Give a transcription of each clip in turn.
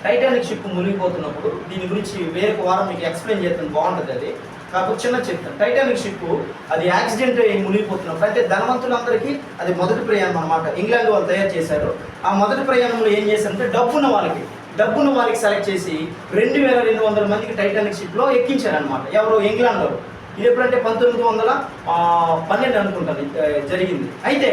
Titanic ship మునిగిపోతున్నప్పుడు దీని గురించి వేరొక వారం మీకు ఎక్స్ప్లెయిన్ చేస్తాను, బాగుంటుంది అది. కాకపోతే చిన్న చెప్తాను. టైటానిక్ షిప్ అది యాక్సిడెంట్ అయ్యి మునిగిపోతున్నప్పుడు, అంటే ధనవంతులందరికీ అది మొదటి ప్రయాణం అనమాట. ఇంగ్లాండ్ వాళ్ళు తయారు చేశారు. ఆ మొదటి ప్రయాణంలో ఏం చేశారంటే డబ్బున్న వాళ్ళకి సెలెక్ట్ చేసి 2200 మందికి టైటానిక్ షిప్లో ఎక్కించారనమాట. ఎవరు? ఇంగ్లాండ్ వాళ్ళు. ఇది ఎప్పుడంటే 1912 అనుకుంటాను జరిగింది. అయితే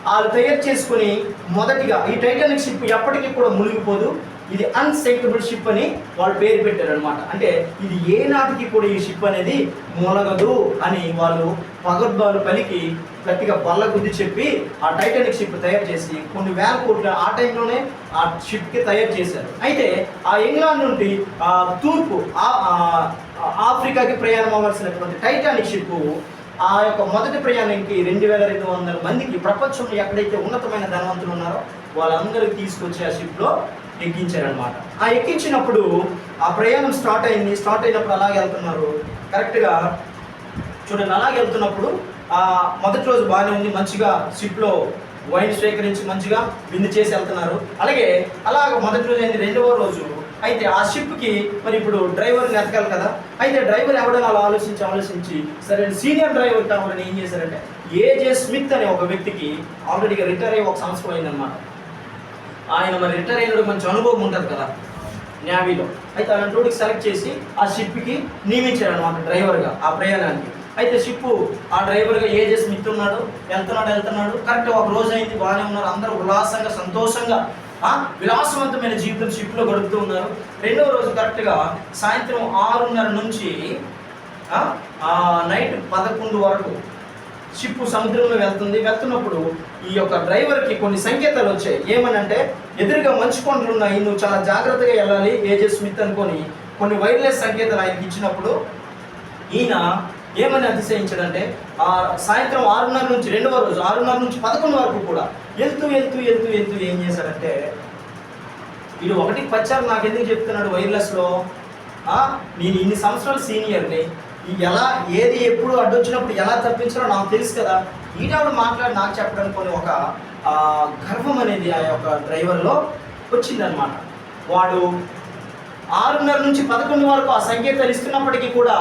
వాళ్ళు తయారు చేసుకుని మొదటిగా ఈ టైటానిక్ షిప్ ఎప్పటికీ కూడా మునిగిపోదు, ఇది అన్సైంకబుల్ షిప్ అని వాళ్ళు పేరు పెట్టారనమాట. అంటే ఇది ఏనాటికి కూడా ఈ షిప్ అనేది మొలగదు అని వాళ్ళు పగడ్బాలు పలికి గట్టిగా బల్ల గుద్ది చెప్పి ఆ టైటానిక్ షిప్ తయారు చేసి కొన్ని వేల కోట్ల ఆ టైంలోనే ఆ షిప్కి తయారు చేశారు. అయితే ఆ ఇంగ్లాండ్ నుండి తూర్పు ఆఫ్రికాకి ప్రయాణం అవ్వాల్సినటువంటి టైటానిక్ షిప్ ఆ యొక్క మొదటి ప్రయాణానికి 2200 మందికి ప్రపంచంలో ఎక్కడైతే ఉన్నతమైన ధనవంతులు ఉన్నారో వాళ్ళందరికీ తీసుకొచ్చి ఆ షిప్లో ఎక్కించారనమాట. ఆ ఎక్కించినప్పుడు ఆ ప్రయాణం స్టార్ట్ అయినప్పుడు అలాగే వెళ్తున్నారు. కరెక్ట్గా చూడండి, అలాగే వెళ్తున్నప్పుడు మొదటి రోజు బాగానే ఉంది, మంచిగా షిప్లో వైన్ స్వీకరించి మంచిగా విందు చేసి వెళ్తున్నారు. అలాగ మొదటి రోజు అయింది. రెండవ రోజు అయితే ఆ షిప్కి మరి ఇప్పుడు డ్రైవర్ని ఎతకాలి కదా. అయితే డ్రైవర్ ఎవడని అలా ఆలోచించి సరే సీనియర్ డ్రైవర్ కావాలని ఏం చేశారంటే ఏజే స్మిత్ అనే ఒక వ్యక్తికి ఆల్రెడీగా రిటైర్ అయ్యి 1 సంవత్సరం అయిందనమాట. ఆయన మరి రిటైర్ అయినప్పుడు మంచి అనుభవం ఉంటుంది కదా నేవీలో. అయితే అలాంటి వాడికి సెలెక్ట్ చేసి ఆ షిప్కి నియమించారనమాట డ్రైవర్గా ఆ ప్రయాణానికి. అయితే షిప్ ఆ డ్రైవర్గా ఏజే స్మిత్ ఉన్నాడు. వెళ్తున్నాడు. కరెక్ట్ ఒక రోజు అయింది, బాగానే ఉన్నారు, అందరూ ఉల్లాసంగా సంతోషంగా విలాసవంతమైన జీవితం షిప్లో గడుపుతూ ఉన్నారు. రెండవ రోజు కరెక్ట్గా సాయంత్రం 6:30 నుంచి నైట్ 11 వరకు షిప్ సముద్రంలో వెళ్తున్నప్పుడు ఈ యొక్క డ్రైవర్కి కొన్ని సంకేతాలు వచ్చాయి. ఏమనంటే ఎదురుగా మంచు కొండలు ఉన్నాయి, నువ్వు చాలా జాగ్రత్తగా వెళ్ళాలి ఏజే స్మిత్ అనుకొని కొన్ని వైర్లెస్ సంకేతాలు ఆయనకి ఇచ్చినప్పుడు ఈయన ఏమని అతిశయించాడంటే సాయంత్రం 6:30 నుంచి రెండవ రోజు 6:30 నుంచి 11 వరకు కూడా వెళ్తూ ఏం చేశాడంటే వీడు ఒకటికి పచ్చారు నాకు ఎందుకు చెప్తున్నాడు వైర్లెస్లో, నేను ఇన్ని సంవత్సరాలు సీనియర్ని, ఏది ఎప్పుడు అడ్డొచ్చినప్పుడు ఎలా తప్పించాలో నాకు తెలుసు కదా, ఈనాడు మాట్లాడి నాకు చెప్పడానికి కొన్ని ఒక గర్వం అనేది ఆ యొక్క డ్రైవర్లో వచ్చిందనమాట. వాడు 6:30 నుంచి 11 వరకు ఆ సంకేతాలు ఇస్తున్నప్పటికీ కూడా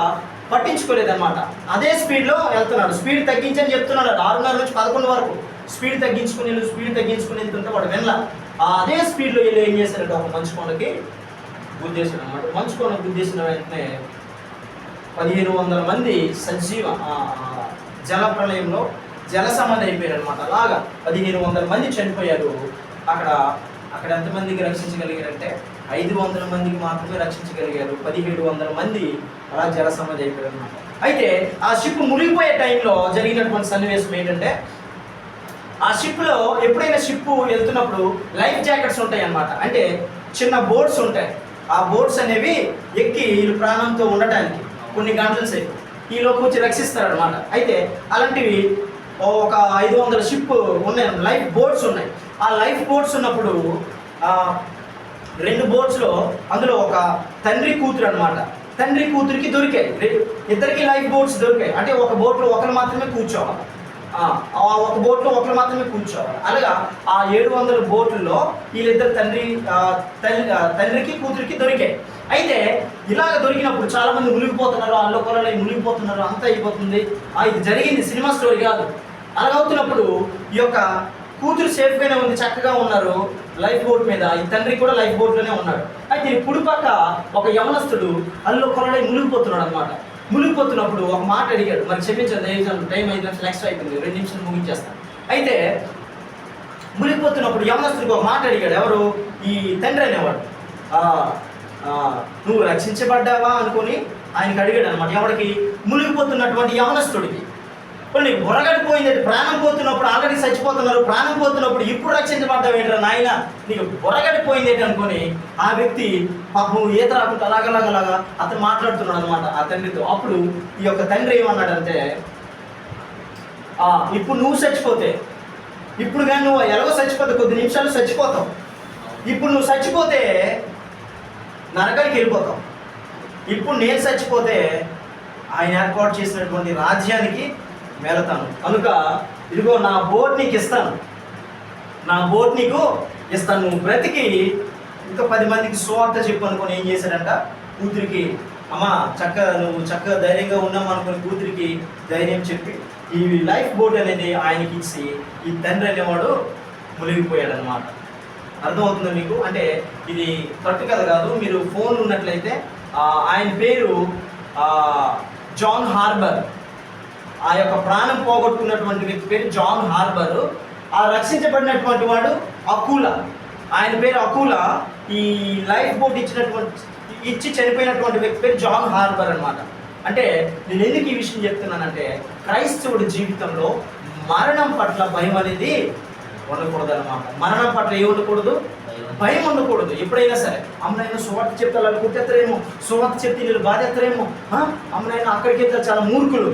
పట్టించుకోలేదన్నమాట. అదే స్పీడ్లో వెళ్తున్నాడు. స్పీడ్ తగ్గించని చెప్తున్నాడు. 6:30 నుంచి 11 వరకు స్పీడ్ తగ్గించుకుని వెళ్తుంటే వాడు అదే స్పీడ్లో వెళ్ళి ఏం చేశారంటే ఒక మంచు కొండకి గుద్దేశాడు అనమాట. మంచు కొండ గుద్దేసిన వెంటనే 1500 మంది సజీవ జల ప్రళయంలో జల సమాధి అయిపోయారు అనమాట. అలాగా 1500 మంది చనిపోయారు. అక్కడ ఎంతమందికి రక్షించగలిగారంటే 500 మందికి మాత్రమే రక్షించగలిగారు. 1700 మంది అలా జల సమాధి అయిపోయారు అనమాట. అయితే ఆ షిప్ మునిగిపోయే టైంలో జరిగినటువంటి సన్నివేశం ఏంటంటే ఆ షిప్లో ఎప్పుడైనా షిప్ వెళ్తున్నప్పుడు లైఫ్ జాకెట్స్ ఉంటాయి అన్నమాట. అంటే చిన్న బోట్స్ ఉంటాయి. ఆ బోట్స్ అనేవి ఎక్కి వీళ్ళు ప్రాణంతో ఉండటానికి కొన్ని గంటల సేపు ఈలోపు వచ్చి రక్షిస్తారనమాట. అయితే అలాంటివి ఒక 500 షిప్ ఉన్నాయి, లైఫ్ బోట్స్ ఉన్నాయి. ఆ లైఫ్ బోట్స్ ఉన్నప్పుడు 2 బోట్స్లో అందులో ఒక తండ్రి కూతురు అనమాట. తండ్రి కూతురికి దొరికాయి, ఇద్దరికి లైఫ్ బోట్స్ దొరికాయి. అంటే ఒక బోట్లో ఒకరు మాత్రమే కూర్చోవాలి, ఒక బోట్లో ఒకరు మాత్రమే కూర్చోవాలి. అలాగా ఆ 700 బోట్లలో వీళ్ళిద్దరు తండ్రికి కూతురికి దొరికాయి. అయితే ఇలాగ దొరికినప్పుడు చాలా మంది మునిగిపోతున్నారు, అల్లకొలలో మునిగిపోతున్నారు, అంతా అయిపోతుంది. ఇది జరిగింది, సినిమా స్టోరీ కాదు. అలాగవుతున్నప్పుడు ఈ యొక్క కూతురు సేఫ్గానే ఉంది, చక్కగా ఉన్నారు లైఫ్ బోట్ మీద. ఈ తండ్రి కూడా లైఫ్ బోట్లోనే ఉన్నాడు. అయితే కుడి పక్క ఒక యవనస్తుడు అల్లకొలలో మునిగిపోతున్నాడు అనమాట. మునిగిపోతున్నప్పుడు ఒక మాట అడిగాడు, మరి క్షమించండి టైం 5 నిమిషాలు ఎక్స్ట్రా అయిపోయింది, 2 నిమిషాలు ముగించేస్తాను. అయితే మునిగిపోతున్నప్పుడు యవనస్తుడికి ఒక మాట అడిగాడు. ఎవరు? ఈ తండ్రి అనేవాడు. నువ్వు రక్షించబడ్డావా అనుకొని ఆయనకి అడిగాడు అనమాట. ఎవరికి? మునిగిపోతున్నటువంటి యవనస్తుడికి. కొన్ని బొరగడిపోయింది, ప్రాణం పోతున్నప్పుడు ఆల్రెడీ చచ్చిపోతున్నారు, ప్రాణం పోతున్నప్పుడు ఇప్పుడు రక్షించబడ్డావు ఏంటరా నాయన, నీకు బొరగడిపోయింది ఏంటి అనుకొని ఆ వ్యక్తి పాపం ఈత రాకుండా అలాగలాగలాగా అతను మాట్లాడుతున్నాడు అనమాట ఆ తండ్రితో. అప్పుడు ఈ యొక్క తండ్రి ఏమన్నాడంటే, ఇప్పుడు నువ్వు చచ్చిపోతే, ఇప్పుడు కానీ నువ్వు ఎలాగో చచ్చిపోతే కొద్ది నిమిషాలు చచ్చిపోతావు, ఇప్పుడు నువ్వు చచ్చిపోతే నరకానికి వెళ్ళిపోతావు, ఇప్పుడు నేను చచ్చిపోతే ఆయన ఏర్పాటు చేసినటువంటి రాజ్యానికి వెళతాను, కనుక ఇదిగో నా బోట్ నీకు ఇస్తాను, నువ్వు బ్రతికి ఇంకా 10 మందికి సువార్త చెప్పు అనుకొని ఏం చేశాడంట, కూతురికి అమ్మ నువ్వు చక్కగా ధైర్యంగా ఉన్నాం అనుకుని కూతురికి ధైర్యం చెప్పి ఈ లైఫ్ బోట్ అనేది ఆయనకి ఇచ్చి ఈ తండ్రి అనేవాడు మునిగిపోయాడు అనమాట. అర్థమవుతుందా మీకు? అంటే ఇది కరెక్ట్ కథ కాదు. మీరు ఫోన్ ఉన్నట్లయితే ఆయన పేరు జాన్ హార్బర్. ఆ యొక్క ప్రాణం పోగొట్టుకున్నటువంటి వ్యక్తి పేరు జాన్ హార్బర్. ఆ రక్షించబడినటువంటి వాడు అకూలా, ఆయన పేరు అకూలా. ఈ లైఫ్ బోట్ ఇచ్చి చనిపోయినటువంటి వ్యక్తి పేరు జాన్ హార్బర్ అనమాట. అంటే నేను ఎందుకు ఈ విషయం చెప్తున్నానంటే, క్రైస్తవుడి జీవితంలో మరణం పట్ల భయం అనేది ఉండకూడదు అనమాట. మరణం పట్ల ఏ ఉండకూడదు? భయం ఉండకూడదు. ఎప్పుడైనా సరే అమ్మనైనా సువార్త చెప్తే వాళ్ళు కుట్టేస్తారేమో, సువార్త చెప్తే వీళ్ళు బాధేస్తారేమో, అమ్మనైనా అక్కడికి వెళ్తే చాలా మూర్ఖులు.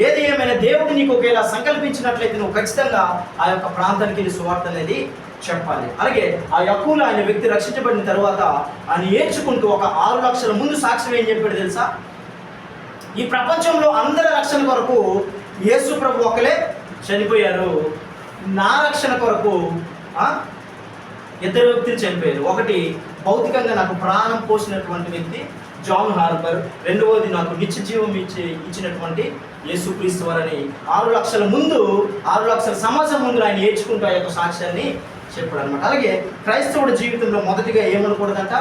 ఏది ఏమైనా దేవుడు నీకు ఒకవేళ సంకల్పించినట్లయితే నువ్వు ఖచ్చితంగా ఆ యొక్క ప్రాంతానికి వెళ్ళి సువార్త అనేది చెప్పాలి. అలాగే ఆ యకూల అనే వ్యక్తి రక్షించబడిన తర్వాత ఆయన ఏడ్చుకుంటూ ఒక 6 లక్షల ముందు సాక్ష్యం ఏం చెప్పాడు తెలుసా? ఈ ప్రపంచంలో అందరి రక్షణ కొరకు యేసు ప్రభు ఒకలే చనిపోయారు, నా రక్షణ కొరకు 2 వ్యక్తులు చనిపోయారు. ఒకటి భౌతికంగా నాకు ప్రాణం పోసినటువంటి వ్యక్తి జాన్ హార్బర్, రెండవది నాకు నిత్య జీవం ఇచ్చినటువంటి యేసుక్రీస్తు వారని 6 లక్షల ముందు, 6 లక్షల సమాజం ముందు ఆయన ఏడ్చుకుంటూ ఆ యొక్క సాక్ష్యాన్ని చెప్పాడు అనమాట. అలాగే క్రైస్తవుడి జీవితంలో మొదటిగా ఏమనకూడదంట,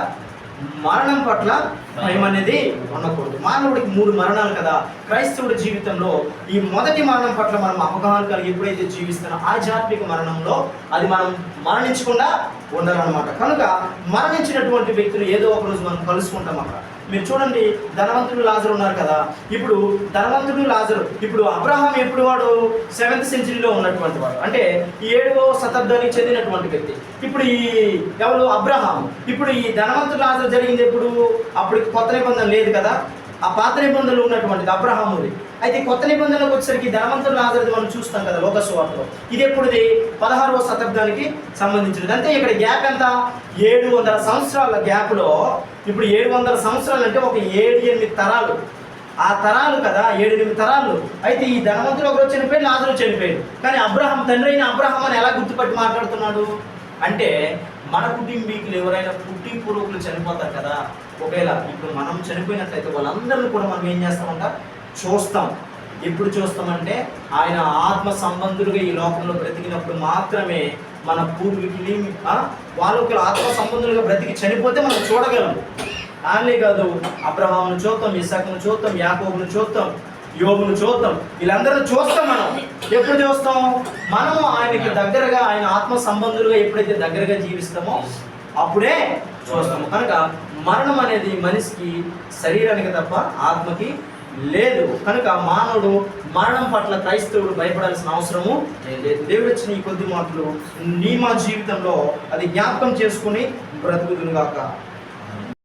మరణం పట్ల భయం అనేది ఉండకూడదు. మానవుడికి 3 మరణాలు కదా. క్రైస్తవుడి జీవితంలో ఈ మొదటి మరణం పట్ల మనం అవగాహన కలిగి ఎప్పుడైతే జీవిస్తున్నా ఆధ్యాత్మిక మరణంలో అది మనం మరణించకుండా ఉండాలన్నమాట. కనుక మరణించినటువంటి వ్యక్తులు ఏదో ఒక రోజు మనం కలుసుకుంటాం అక్కడ. మీరు చూడండి, ధనవంతుడు లాజరు ఉన్నారు కదా. ఇప్పుడు ధనవంతుడు లాజరు, ఇప్పుడు అబ్రహాం ఎప్పుడు వాడు 7th సెంచరీలో ఉన్నటువంటి వాడు, అంటే 7వ శతాబ్దానికి చెందినటువంటి వ్యక్తి. ఇప్పుడు ఈ ఎవరు? అబ్రహాం. ఇప్పుడు ఈ ధనవంతుడు లాజరు జరిగింది ఎప్పుడు? అప్పుడు కొత్త నిబంధన లేదు కదా, ఆ పాత నిబంధనలు ఉన్నటువంటిది అబ్రహాముది. అయితే కొత్త నిబంధనలకు వచ్చేసరికి ధనవంతుడు లాజరుది మనం చూస్తాం కదా లోక సువార్తలో. ఇది ఎప్పుడుది? 16వ శతాబ్దానికి సంబంధించినది. అంటే ఇక్కడ గ్యాప్ ఎంత? 700 సంవత్సరాల గ్యాప్లో. ఇప్పుడు 700 సంవత్సరాలు అంటే ఒక 7-8 తరాలు. ఆ తరాలు కదా, 7-8 తరాలు. అయితే ఈ ధనవంతుడు ఒకరు చనిపోయాడు, లాజరు చనిపోయాడు. కానీ అబ్రహాం, తండ్రి అయిన అబ్రహాం అని ఎలా గుర్తుపట్టి మాట్లాడుతున్నాడు అంటే, మన కుటుంబీకులు ఎవరైనా పుట్టి పూర్వకులు చనిపోతారు కదా, ఒకవేళ ఇప్పుడు మనం చనిపోయినట్లయితే వాళ్ళందరినీ కూడా మనం ఏం చేస్తామంట? చూస్తాం. ఎప్పుడు చూస్తామంటే ఆయన ఆత్మ సంబంధులుగా ఈ లోకంలో బ్రతికినప్పుడు మాత్రమే మన పూర్వీకులు వాళ్ళకి ఆత్మ సంబంధులుగా బ్రతికి చనిపోతే మనం చూడగలము. అలానే కాదు, అబ్రహామును చూద్దాం, ఇస్సాకును చూద్దాం, యాకోబును చూద్దాం, యోబును చూద్దాం, వీళ్ళందరూ చూస్తాం. మనం ఎప్పుడు చూస్తాం? మనము ఆయనకి దగ్గరగా, ఆయన ఆత్మ సంబంధులుగా ఎప్పుడైతే దగ్గరగా జీవిస్తామో అప్పుడే చూస్తాము. కనుక మరణం అనేది మనిషికి శరీరానికి తప్ప ఆత్మకి లేదు. కనుక మానవుడు మరణం పట్ల క్రైస్తవుడు భయపడాల్సిన అవసరము లేదు. దేవుడు ఇచ్చిన ఈ కొద్ది మాటలు నీ మా జీవితంలో అది జ్ఞాపకం చేసుకుని బ్రతుకుదునుగాక.